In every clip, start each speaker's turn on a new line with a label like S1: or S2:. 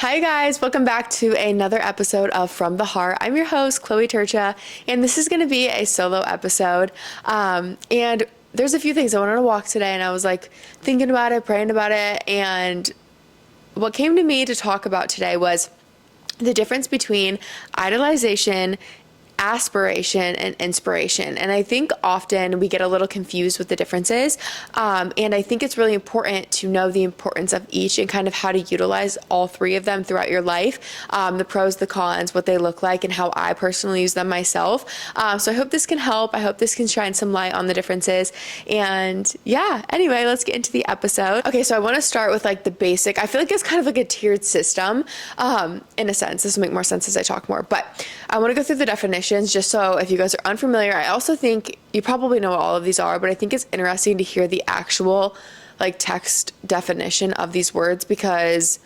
S1: Hi guys, welcome back to another episode of From the Heart. I'm your host, Chloe Trca, and this is going to be a solo episode. And there's a few things I wanted to walk today, and I was like thinking about it, praying about it, and what came to me to talk about today was the difference between idolization, aspiration, and inspiration. And I think often we get a little confused with the differences. And I think it's really important to know the importance of each and kind of how to utilize all three of them throughout your life. The pros, the cons, what they look like, and how I personally use them myself. So I hope this can help. I hope this can shine some light on the differences. And yeah, anyway, let's get into the episode. Okay, so I want to start with like the basic. I feel like it's kind of like a tiered system in a sense. This will make more sense as I talk more. But I want to go through the definitions just so if you guys are unfamiliar. I also think you probably know what all of these are, but I think it's interesting to hear the actual like text definition of these words because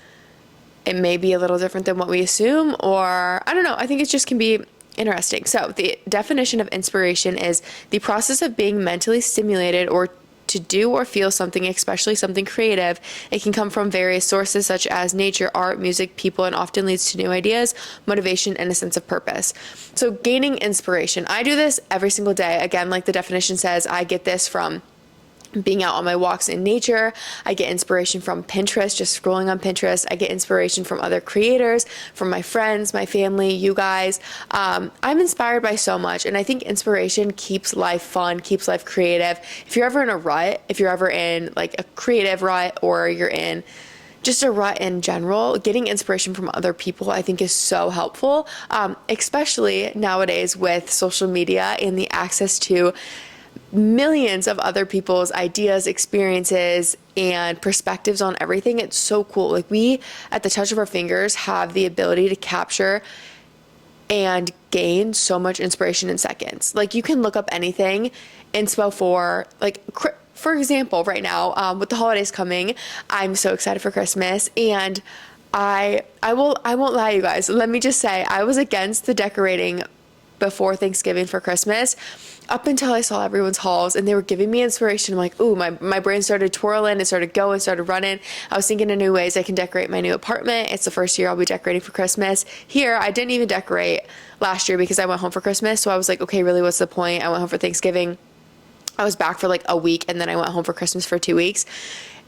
S1: it may be a little different than what we assume, or I don't know. I think it just can be interesting. So the definition of inspiration is the process of being mentally stimulated or to do or feel something, especially something creative. It can come from various sources such as nature, art, music, people, and often leads to new ideas, motivation, and a sense of purpose. So gaining inspiration. I do this every single day. Again, like the definition says, I get this from being out on my walks in nature. I get inspiration from Pinterest, just scrolling on Pinterest. I get inspiration from other creators, from my friends, my family, you guys. I'm inspired by so much, and I think inspiration keeps life fun, keeps life creative. If you're ever in a rut, if you're ever in like a creative rut, or you're in just a rut in general, getting inspiration from other people I think is so helpful, especially nowadays with social media and the access to millions of other people's ideas, experiences, and perspectives on everything. It's so cool. Like we, at the touch of our fingers, have the ability to capture and gain so much inspiration in seconds. Like you can look up anything, inspo for, like, for example, right now, with the holidays coming, I'm so excited for Christmas, and I won't lie, you guys. Let me just say, I was against the decorating before Thanksgiving for Christmas up until I saw everyone's hauls and they were giving me inspiration. I'm like, ooh, my brain started twirling, it started going, started running. I was thinking of new ways I can decorate my new apartment. It's the first year I'll be decorating for Christmas. Here, I didn't even decorate last year because I went home for Christmas. So I was like, okay, really, what's the point? I went home for Thanksgiving. I was back for like a week, and then I went home for Christmas for 2 weeks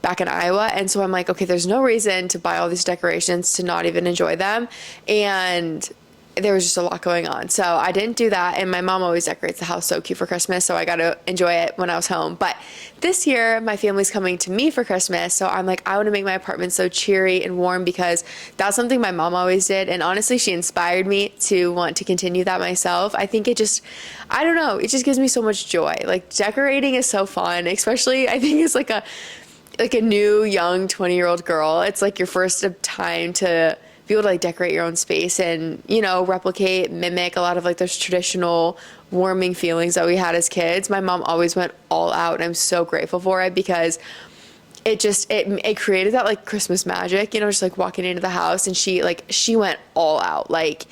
S1: back in Iowa. And so I'm like, okay, there's no reason to buy all these decorations to not even enjoy them. And there was just a lot going on. So I didn't do that. And my mom always decorates the house so cute for Christmas. So I got to enjoy it when I was home. But this year, my family's coming to me for Christmas. So I'm like, I want to make my apartment so cheery and warm because that's something my mom always did. And honestly, she inspired me to want to continue that myself. I think it just, I don't know, it just gives me so much joy. Like decorating is so fun, especially I think it's like a new young 20-year-old girl. It's like your first time to be able to like decorate your own space and, you know, replicate, mimic a lot of like those traditional warming feelings that we had as kids. My mom always went all out, and I'm so grateful for it because it created that like Christmas magic, you know, just like walking into the house, and she went all out. Like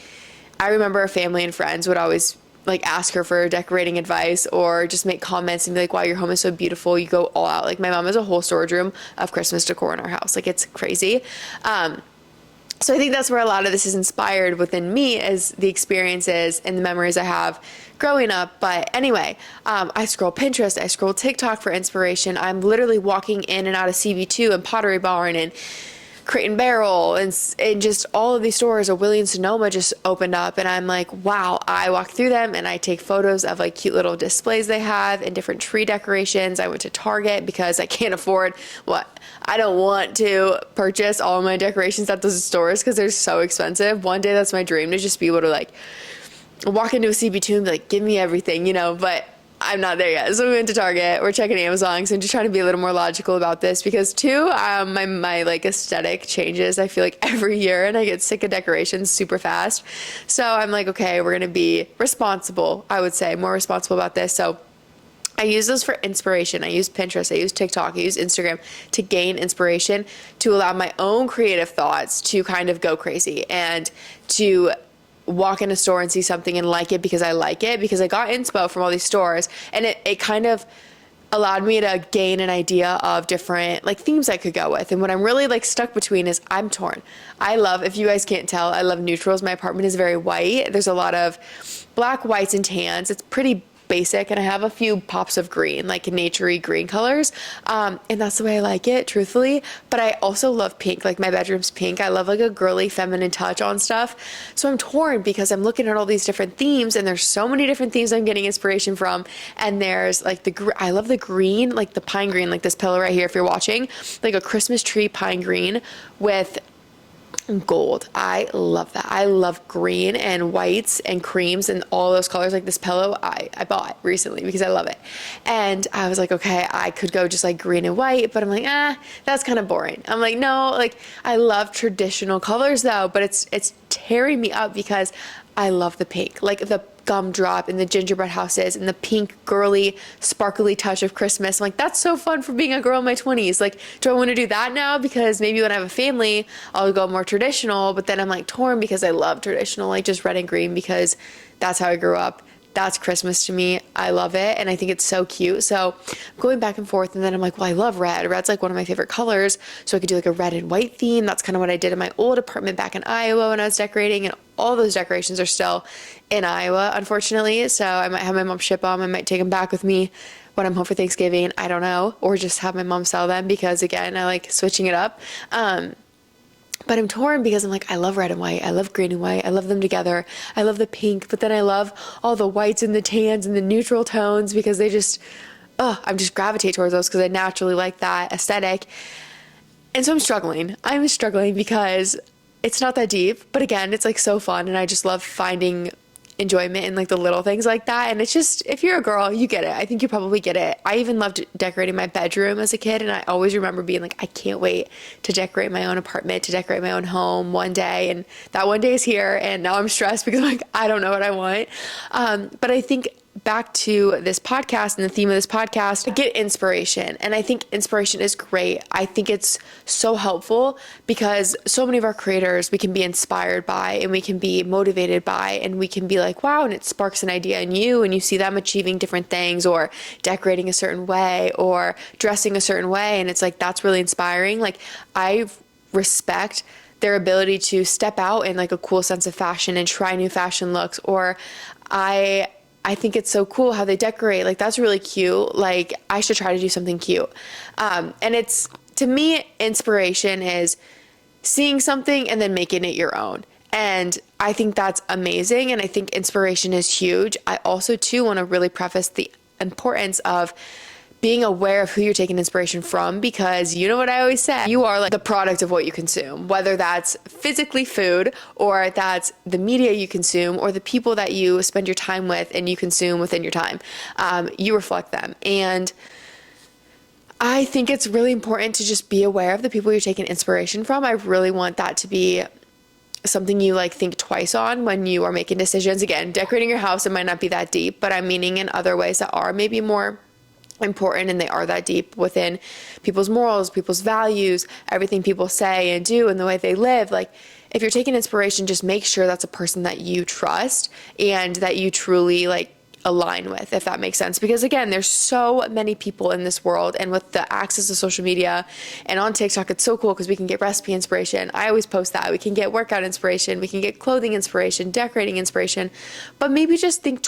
S1: I remember her family and friends would always like ask her for decorating advice or just make comments and be like, wow, your home is so beautiful. You go all out. Like my mom has a whole storage room of Christmas decor in our house. Like it's crazy. So I think that's where a lot of this is inspired within me, is the experiences and the memories I have growing up. But anyway, I scroll Pinterest, I scroll TikTok for inspiration. I'm literally walking in and out of CB2 and Pottery Barn and Crate and Barrel and just all of these stores. Willie and Sonoma just opened up, and I'm like, wow. I walk through them and I take photos of like cute little displays they have and different tree decorations. I went to Target because I can't afford I don't want to purchase all my decorations at those stores because they're so expensive. One day that's my dream, to just be able to like walk into a CB2 and be like, give me everything, you know, but I'm not there yet. So we went to Target. We're checking Amazon. So I'm just trying to be a little more logical about this because too, my like aesthetic changes, I feel like every year, and I get sick of decorations super fast. So I'm like, okay, we're going to be responsible. I would say more responsible about this. So I use those for inspiration. I use Pinterest, I use TikTok, I use Instagram to gain inspiration, to allow my own creative thoughts to kind of go crazy, and to walk in a store and see something and like it because I like it, because I got inspo from all these stores, and it kind of allowed me to gain an idea of different like themes I could go with. And what I'm really like stuck between is I'm torn. I love, if you guys can't tell, I love neutrals. My apartment is very white. There's a lot of black, whites, and tans. It's pretty basic, and I have a few pops of green, like naturey green colors, and that's the way I like it, truthfully. But I also love pink. Like my bedroom's pink. I love like a girly feminine touch on stuff. So I'm torn because I'm looking at all these different themes, and there's so many different themes I'm getting inspiration from. And there's like I love the green, like the pine green, like this pillow right here if you're watching, like a Christmas tree pine green with gold. I love that. I love green and whites and creams and all those colors. Like this pillow I bought recently because I love it. And I was like, okay, I could go just like green and white, but I'm like, that's kind of boring. I'm like, no, like I love traditional colors though, but it's tearing me up because I love the pink, like the gumdrop and the gingerbread houses and the pink girly sparkly touch of Christmas. I'm like, that's so fun for being a girl in my 20s. Like, do I want to do that now? Because maybe when I have a family, I'll go more traditional, but then I'm like torn because I love traditional, like just red and green, because that's how I grew up. That's Christmas to me. I love it. And I think it's so cute. So I'm going back and forth. And then I'm like, well, I love red. Red's like one of my favorite colors. So I could do like a red and white theme. That's kind of what I did in my old apartment back in Iowa when I was decorating. And all those decorations are still in Iowa, unfortunately. So I might have my mom ship them. I might take them back with me when I'm home for Thanksgiving. I don't know. Or just have my mom sell them because, again, I like switching it up. But I'm torn because I'm like, I love red and white. I love green and white. I love them together. I love the pink, but then I love all the whites and the tans and the neutral tones because they just, I'm just gravitate towards those because I naturally like that aesthetic. And so I'm struggling. Because it's not that deep, but again, it's like so fun. And I just love finding enjoyment in like the little things like that. And it's just, if you're a girl, you get it. I think you probably get it. I even loved decorating my bedroom as a kid, and I always remember being like, I can't wait to decorate my own apartment, to decorate my own home one day. And that one day is here, and now I'm stressed because I'm like, I don't know what I want. But I think back to this podcast and the theme of this podcast, I get inspiration. And I think inspiration is great. I think it's so helpful because so many of our creators we can be inspired by and we can be motivated by, and we can be like, wow, and it sparks an idea in you and you see them achieving different things or decorating a certain way or dressing a certain way. And it's like, that's really inspiring. Like, I respect their ability to step out in like a cool sense of fashion and try new fashion looks. Or I think it's so cool how they decorate. Like, that's really cute. Like, I should try to do something cute. And it's, to me, inspiration is seeing something and then making it your own. And I think that's amazing. And I think inspiration is huge. I also, too, want to really preface the importance of being aware of who you're taking inspiration from, because you know what I always say, you are like the product of what you consume, whether that's physically food or that's the media you consume or the people that you spend your time with and you consume within your time. You reflect them. And I think it's really important to just be aware of the people you're taking inspiration from. I really want that to be something you like think twice on when you are making decisions. Again, decorating your house, it might not be that deep, but I'm meaning in other ways that are maybe more important, and they are that deep within people's morals, people's values, everything people say and do and the way they live. Like, if you're taking inspiration, just make sure that's a person that you trust and that you truly like align with, if that makes sense. Because again, there's so many people in this world, and with the access to social media and on TikTok, it's so cool because we can get recipe inspiration. I always post that. We can get workout inspiration, we can get clothing inspiration, decorating inspiration, but maybe just think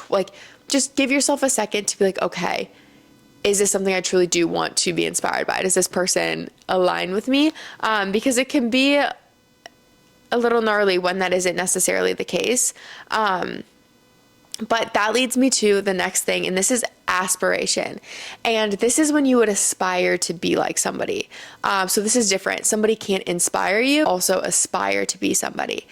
S1: just give yourself a second to be like, okay, is this something I truly do want to be inspired by? Does this person align with me? Because it can be a little gnarly when that isn't necessarily the case. But that leads me to the next thing, and this is aspiration. And this is when you would aspire to be like somebody. So this is different. Somebody can't inspire you, also aspire to be somebody.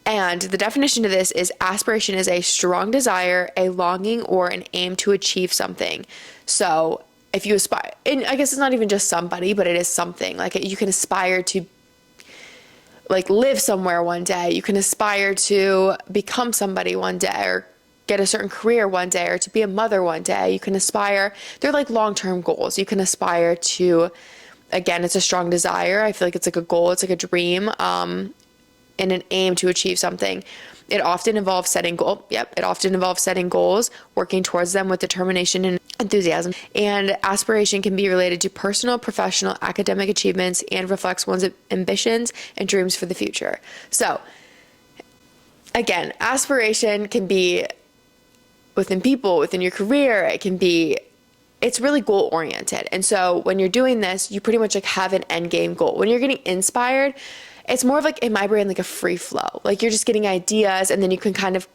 S1: And the definition of this is aspiration is a strong desire, a longing, or an aim to achieve something. So if you aspire, and I guess it's not even just somebody, but it is something. Like, you can aspire to like live somewhere one day. You can aspire to become somebody one day, or get a certain career one day, or to be a mother one day. You can aspire, they're like long-term goals. You can aspire to, again, it's a strong desire. I feel like it's like a goal, it's like a dream. in an aim to achieve something. It often involves setting goals. It often involves setting goals, working towards them with determination and enthusiasm. And aspiration can be related to personal, professional, academic achievements and reflects one's ambitions and dreams for the future. So again, aspiration can be within people, within your career. It's really goal oriented. And so when you're doing this, you pretty much like have an end game goal. When you're getting inspired, it's more of like, in my brain, like a free flow. Like you're just getting ideas and then you can kind of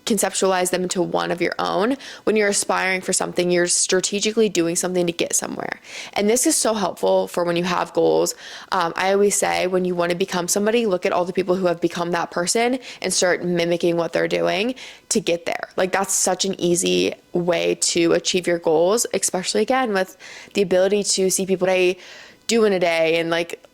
S1: conceptualize them into one of your own. When you're aspiring for something, you're strategically doing something to get somewhere. And this is so helpful for when you have goals. I always say when you want to become somebody, look at all the people who have become that person and start mimicking what they're doing to get there. Like that's such an easy way to achieve your goals, especially again with the ability to see people they do in a day and like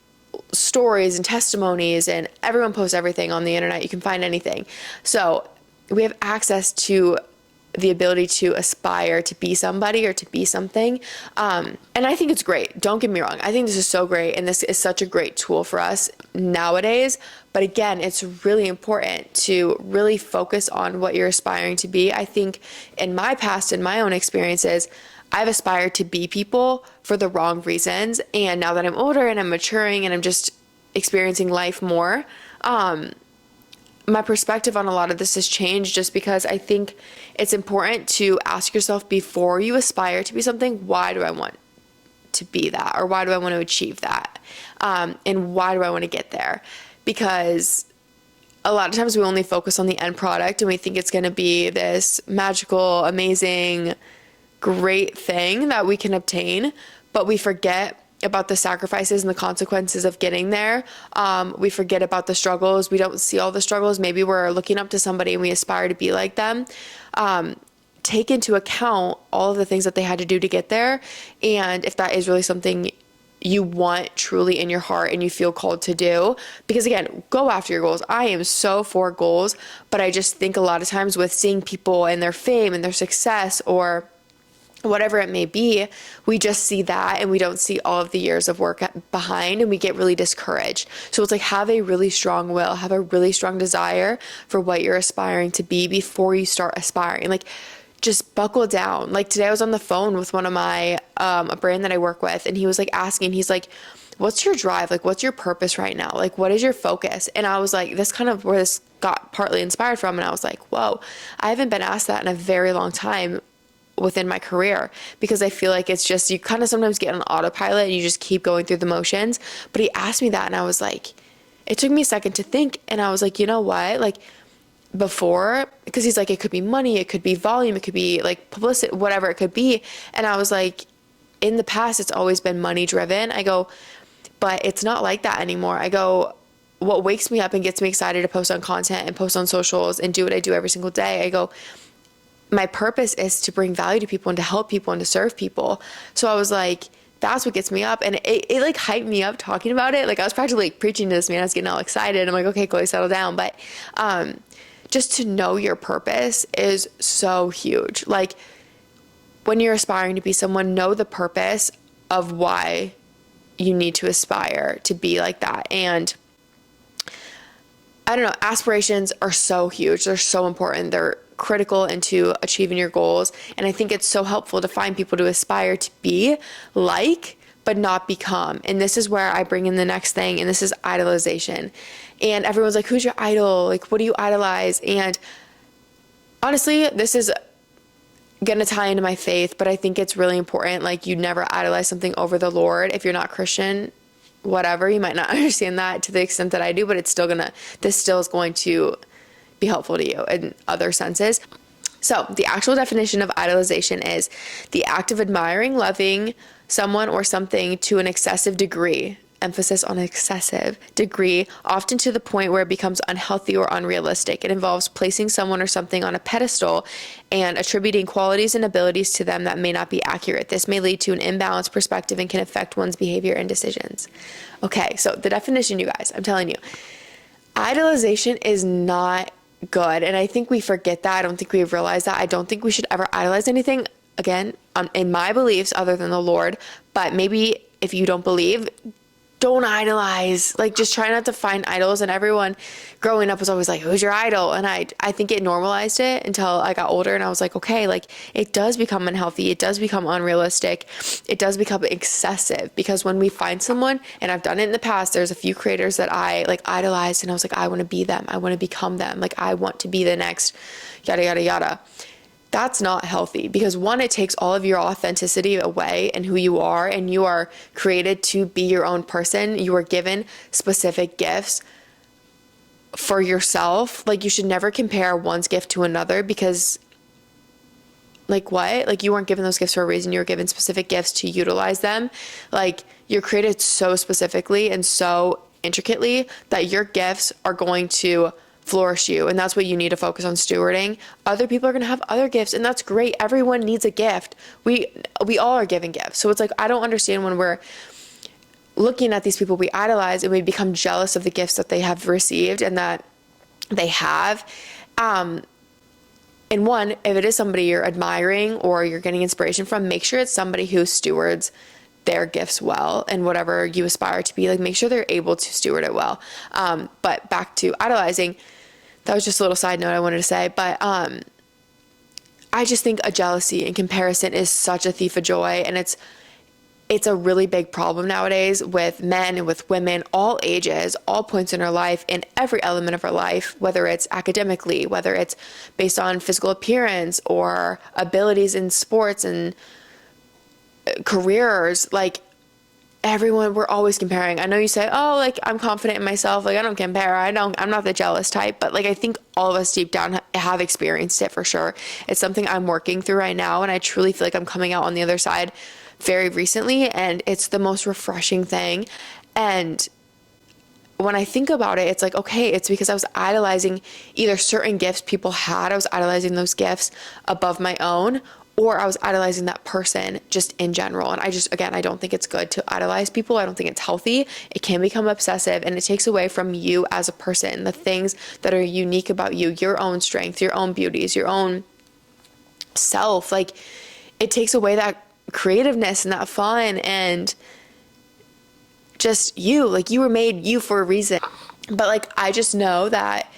S1: stories and testimonies, and everyone posts everything on the internet. You can find anything. So we have access to the ability to aspire to be somebody or to be something. And I think it's great. Don't get me wrong. I think this is so great. And this is such a great tool for us nowadays. But again, it's really important to really focus on what you're aspiring to be. I think in my past, in my own experiences, I've aspired to be people for the wrong reasons. And now that I'm older and I'm maturing and I'm just experiencing life more, my perspective on a lot of this has changed just because I think it's important to ask yourself before you aspire to be something, why do I want to be that? Or why do I want to achieve that? And why do I want to get there? Because a lot of times we only focus on the end product and we think it's going to be this magical, amazing, great thing that we can obtain, but we forget about the sacrifices and the consequences of getting there. We forget about the struggles. We don't see all the struggles. Maybe we're looking up to somebody and we aspire to be like them. Take into account all of the things that they had to do to get there. And if that is really something you want truly in your heart and you feel called to do, because again, go after your goals. I am so for goals, but I just think a lot of times with seeing people and their fame and their success or whatever it may be, we just see that and we don't see all of the years of work behind and we get really discouraged. So it's like, have a really strong will, have a really strong desire for what you're aspiring to be before you start aspiring. Like just buckle down. Like today I was on the phone with one of my, a brand that I work with, and he was like asking, he's like, what's your drive? Like, what's your purpose right now? Like, what is your focus? And I was like, this kind of where this got partly inspired from. And I was like, whoa, I haven't been asked that in a very long time within my career, because I feel like it's just, you kind of sometimes get on autopilot and you just keep going through the motions. But he asked me that and I was like, it took me a second to think. And I was like, you know what? Like before, because he's like, it could be money, it could be volume, it could be like publicity, whatever it could be. And I was like, in the past, it's always been money driven. I go, but it's not like that anymore. I go, what wakes me up and gets me excited to post on content and post on socials and do what I do every single day, I go, my purpose is to bring value to people and to help people and to serve people. So I was like, that's what gets me up. And it like hyped me up talking about it. Like I was practically like preaching to this man. I was getting all excited. I'm like, okay, Chloe, settle down. But just to know your purpose is so huge. Like when you're aspiring to be someone, know the purpose of why you need to aspire to be like that. And I don't know, aspirations are so huge. They're so important. They're critical into achieving your goals. And I think it's so helpful to find people to aspire to be like, but not become. And this is where I bring in the next thing. And this is idolization. And everyone's like, who's your idol? Like, what do you idolize? And honestly, this is going to tie into my faith, but I think it's really important. Like you never idolize something over the Lord. If you're not Christian, whatever, you might not understand that to the extent that I do, but this still is going to be helpful to you in other senses. So the actual definition of idolization is the act of admiring, loving someone or something to an excessive degree, emphasis on excessive degree, often to the point where it becomes unhealthy or unrealistic. It involves placing someone or something on a pedestal and attributing qualities and abilities to them that may not be accurate. This may lead to an imbalanced perspective and can affect one's behavior and decisions. Okay, so the definition, you guys, I'm telling you, idolization is not good. And I think we forget that. I don't think we realize that. I don't think we should ever idolize anything, again, in my beliefs other than the Lord. But maybe if you don't believe, don't idolize. Like, just try not to find idols. And everyone growing up was always like, who's your idol? And I think it normalized it until I got older, and I was like, okay, like, it does become unhealthy. It does become unrealistic. It does become excessive, because when we find someone, and I've done it in the past, there's a few creators that I like idolized, and I was like, I want to be them. I want to become them. Like, I want to be the next yada, yada, yada. That's not healthy, because one, it takes all of your authenticity away and who you are, and you are created to be your own person. You are given specific gifts for yourself. Like, you should never compare one's gift to another, because like, what? Like, you weren't given those gifts for a reason. You were given specific gifts to utilize them. Like, you're created so specifically and so intricately that your gifts are going to flourish you, and that's what you need to focus on stewarding. Other people are going to have other gifts, and that's great. Everyone needs a gift. We all are given gifts. So it's like, I don't understand when we're looking at these people we idolize and we become jealous of the gifts that they have received and that they have. And one, if it is somebody you're admiring or you're getting inspiration from, make sure it's somebody who stewards their gifts well, and whatever you aspire to be, like, make sure they're able to steward it well. But back to idolizing, that was just a little side note I wanted to say, but I just think a jealousy and comparison is such a thief of joy, and it's a really big problem nowadays with men and with women, all ages, all points in our life, in every element of our life, whether it's academically, whether it's based on physical appearance or abilities in sports and careers. Like, everyone, we're always comparing. I know you say, oh, like, I'm confident in myself, like, I don't compare, I'm not the jealous type, but like, I think all of us deep down have experienced it for sure. It's something I'm working through right now, and I truly feel like I'm coming out on the other side very recently, and it's the most refreshing thing. And when I think about it, it's like, okay, it's because I was idolizing either certain gifts people had, I was idolizing those gifts above my own, or I was idolizing that person just in general. And I don't think it's good to idolize people. I don't think it's healthy. It can become obsessive, and it takes away from you as a person, the things that are unique about you, your own strength, your own beauties, your own self. Like, it takes away that creativeness and that fun and just you. Like, you were made you for a reason. But like, I just know that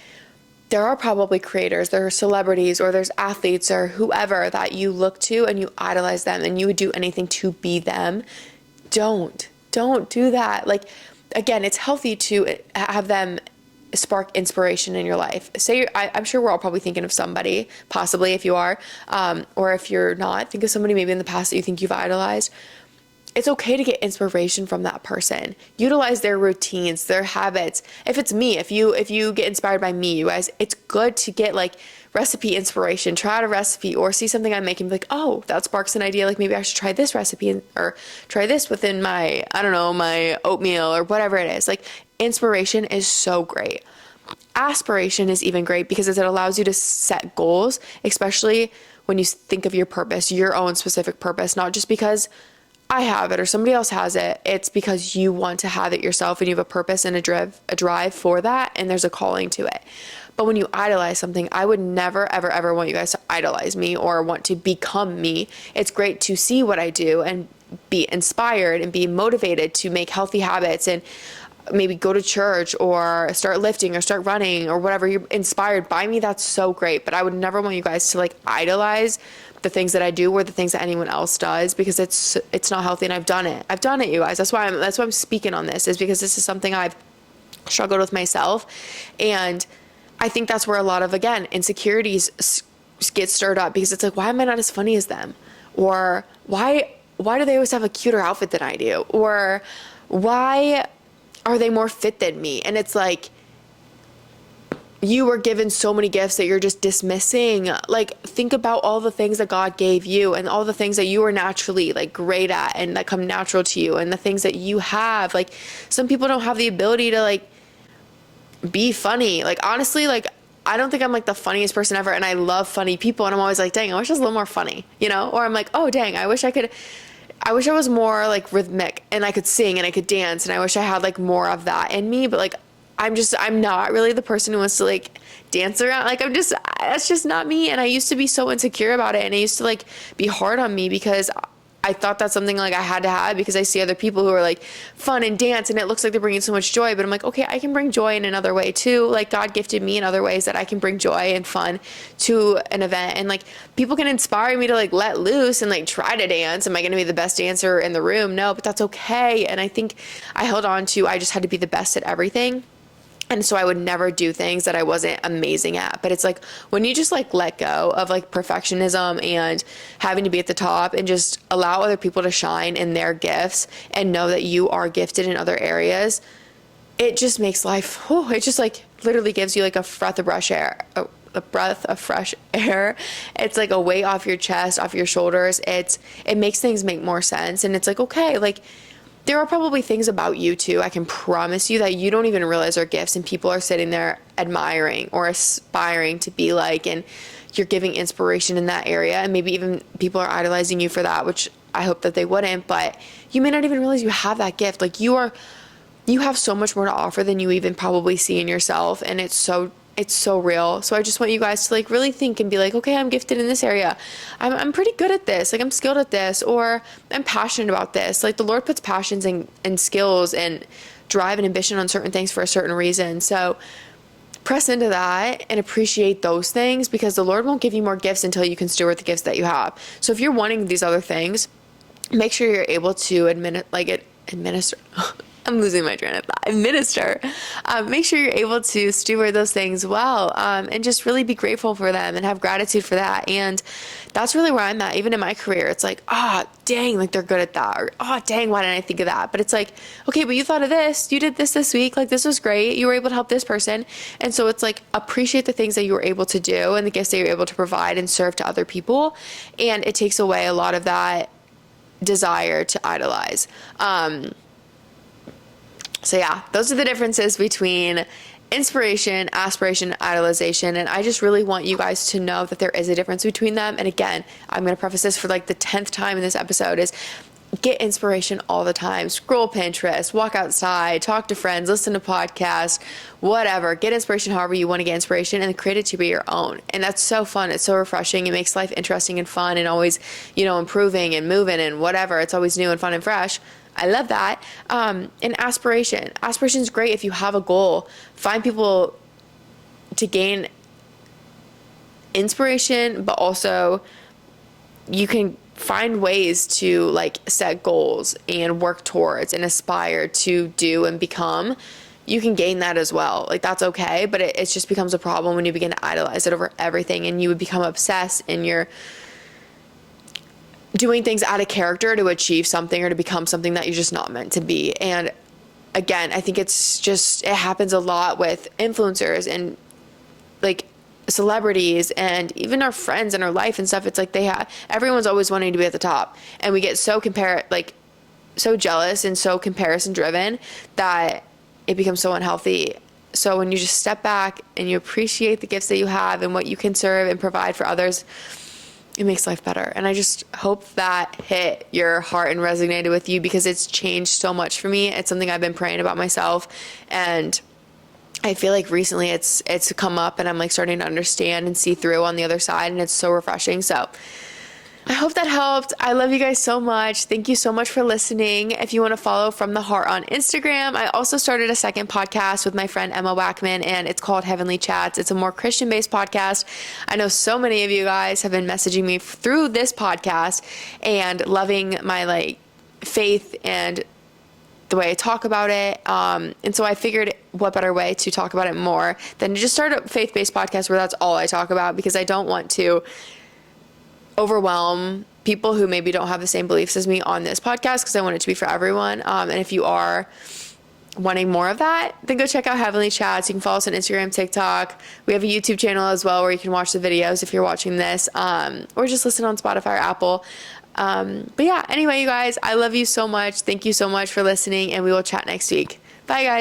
S1: there are probably creators, there are celebrities, or there's athletes or whoever that you look to and you idolize them and you would do anything to be them. Don't do that. Like, again, it's healthy to have them spark inspiration in your life. I'm sure we're all probably thinking of somebody, possibly, if you are, or if you're not, think of somebody maybe in the past that you think you've idolized. It's okay to get inspiration from that person. Utilize their routines, their habits. If it's me, if you get inspired by me, you guys, it's good to get like recipe inspiration. Try out a recipe or see something I'm making, be like, oh, that sparks an idea. Like, maybe I should try this recipe or try this within my, I don't know, my oatmeal or whatever it is. Like, inspiration is so great. Aspiration is even great because it allows you to set goals, especially when you think of your purpose, your own specific purpose, not just because I have it or somebody else has it. It's because you want to have it yourself and you have a purpose and a drive for that, and there's a calling to it. But when you idolize something, I would never, ever, ever want you guys to idolize me or want to become me. It's great to see what I do and be inspired and be motivated to make healthy habits and maybe go to church or start lifting or start running or whatever. You're inspired by me. That's so great. But I would never want you guys to like idolize the things that I do or the things that anyone else does, because it's not healthy. And I've done it, you guys. That's why I'm speaking on this, is because this is something I've struggled with myself. And I think that's where a lot of, again, insecurities get stirred up, because it's like, why am I not as funny as them? Or why do they always have a cuter outfit than I do? Or why are they more fit than me? And it's like, you were given so many gifts that you're just dismissing. Like, think about all the things that God gave you and all the things that you are naturally like great at and that come natural to you, and the things that you have. Like, some people don't have the ability to like be funny. Like, honestly, like, I don't think I'm like the funniest person ever, and I love funny people, and I'm always like, dang, I wish I was a little more funny, you know? Or I'm like, oh dang, I wish I was more like rhythmic and I could sing and I could dance, and I wish I had like more of that in me. But like, I'm not really the person who wants to like dance around. Like, that's just not me. And I used to be so insecure about it. And I used to like be hard on me because I thought that's something like I had to have because I see other people who are like fun and dance and it looks like they're bringing so much joy, but I'm like, okay, I can bring joy in another way too. Like God gifted me in other ways that I can bring joy and fun to an event, and like people can inspire me to like let loose and like try to dance. Am I going to be the best dancer in the room? No, but that's okay. And I think I held on to, I just had to be the best at everything. And so I would never do things that I wasn't amazing at. But it's like when you just like let go of like perfectionism and having to be at the top and just allow other people to shine in their gifts and know that you are gifted in other areas, it just makes life, it just like literally gives you like a breath of fresh air. A breath of fresh air. It's like a weight off your chest, off your shoulders. It makes things make more sense. And it's like, okay, like there are probably things about you too, I can promise you, that you don't even realize are gifts, and people are sitting there admiring or aspiring to be like, and you're giving inspiration in that area, and maybe even people are idolizing you for that, which I hope that they wouldn't, but you may not even realize you have that gift. Like you have so much more to offer than you even probably see in yourself, and it's so real. So I just want you guys to like really think and be like, okay, I'm gifted in this area. I'm pretty good at this. Like I'm skilled at this, or I'm passionate about this. Like the Lord puts passions and skills and drive and ambition on certain things for a certain reason. So press into that and appreciate those things, because the Lord won't give you more gifts until you can steward the gifts that you have. So if you're wanting these other things, make sure you're able to administer. I'm losing my train of thought. Minister. Make sure you're able to steward those things well, and just really be grateful for them and have gratitude for that. And that's really where I'm at, even in my career. It's like, dang, like they're good at that. Or, dang, why didn't I think of that? But it's like, okay, but you thought of this. You did this week. Like this was great. You were able to help this person. And so it's like, appreciate the things that you were able to do and the gifts that you're able to provide and serve to other people. And it takes away a lot of that desire to idolize. So yeah, those are the differences between inspiration, aspiration, idolization. And I just really want you guys to know that there is a difference between them. And again, I'm going to preface this for like the 10th time in this episode, is get inspiration all the time. Scroll Pinterest, walk outside, talk to friends, listen to podcasts, whatever. Get inspiration however you want to get inspiration, and create it to be your own. And that's so fun. It's so refreshing. It makes life interesting and fun and always, improving and moving and whatever. It's always new and fun and fresh. I love that. And aspiration. Aspiration is great if you have a goal. Find people to gain inspiration, but also you can find ways to like set goals and work towards and aspire to do and become. You can gain that as well. Like that's okay, but it just becomes a problem when you begin to idolize it over everything, and you would become obsessed, and you're doing things out of character to achieve something or to become something that you're just not meant to be. And again, I think it happens a lot with influencers and like celebrities and even our friends in our life and stuff. It's like everyone's always wanting to be at the top, and we get so jealous and so comparison driven that it becomes so unhealthy. So when you just step back and you appreciate the gifts that you have and what you can serve and provide for others, it makes life better. And I just hope that hit your heart and resonated with you, because it's changed so much for me. It's something I've been praying about myself, and I feel like recently it's come up, and I'm like starting to understand and see through on the other side, and it's so refreshing. So I hope that helped. I love you guys so much. Thank you so much for listening. If you want to follow From the Heart on Instagram, I also started a second podcast with my friend Emma Wackman, and it's called Heavenly Chats. It's a more Christian-based podcast. I know so many of you guys have been messaging me through this podcast and loving my like faith and the way I talk about it. And so I figured what better way to talk about it more than to just start a faith-based podcast where that's all I talk about, because I don't want to overwhelm people who maybe don't have the same beliefs as me on this podcast, because I want it to be for everyone. And if you are wanting more of that, then go check out Heavenly Chats. You can follow us on Instagram, TikTok. We have a YouTube channel as well where you can watch the videos if you're watching this, or just listen on Spotify or Apple. But yeah, anyway, you guys, I love you so much. Thank you so much for listening, and we will chat next week. Bye, guys.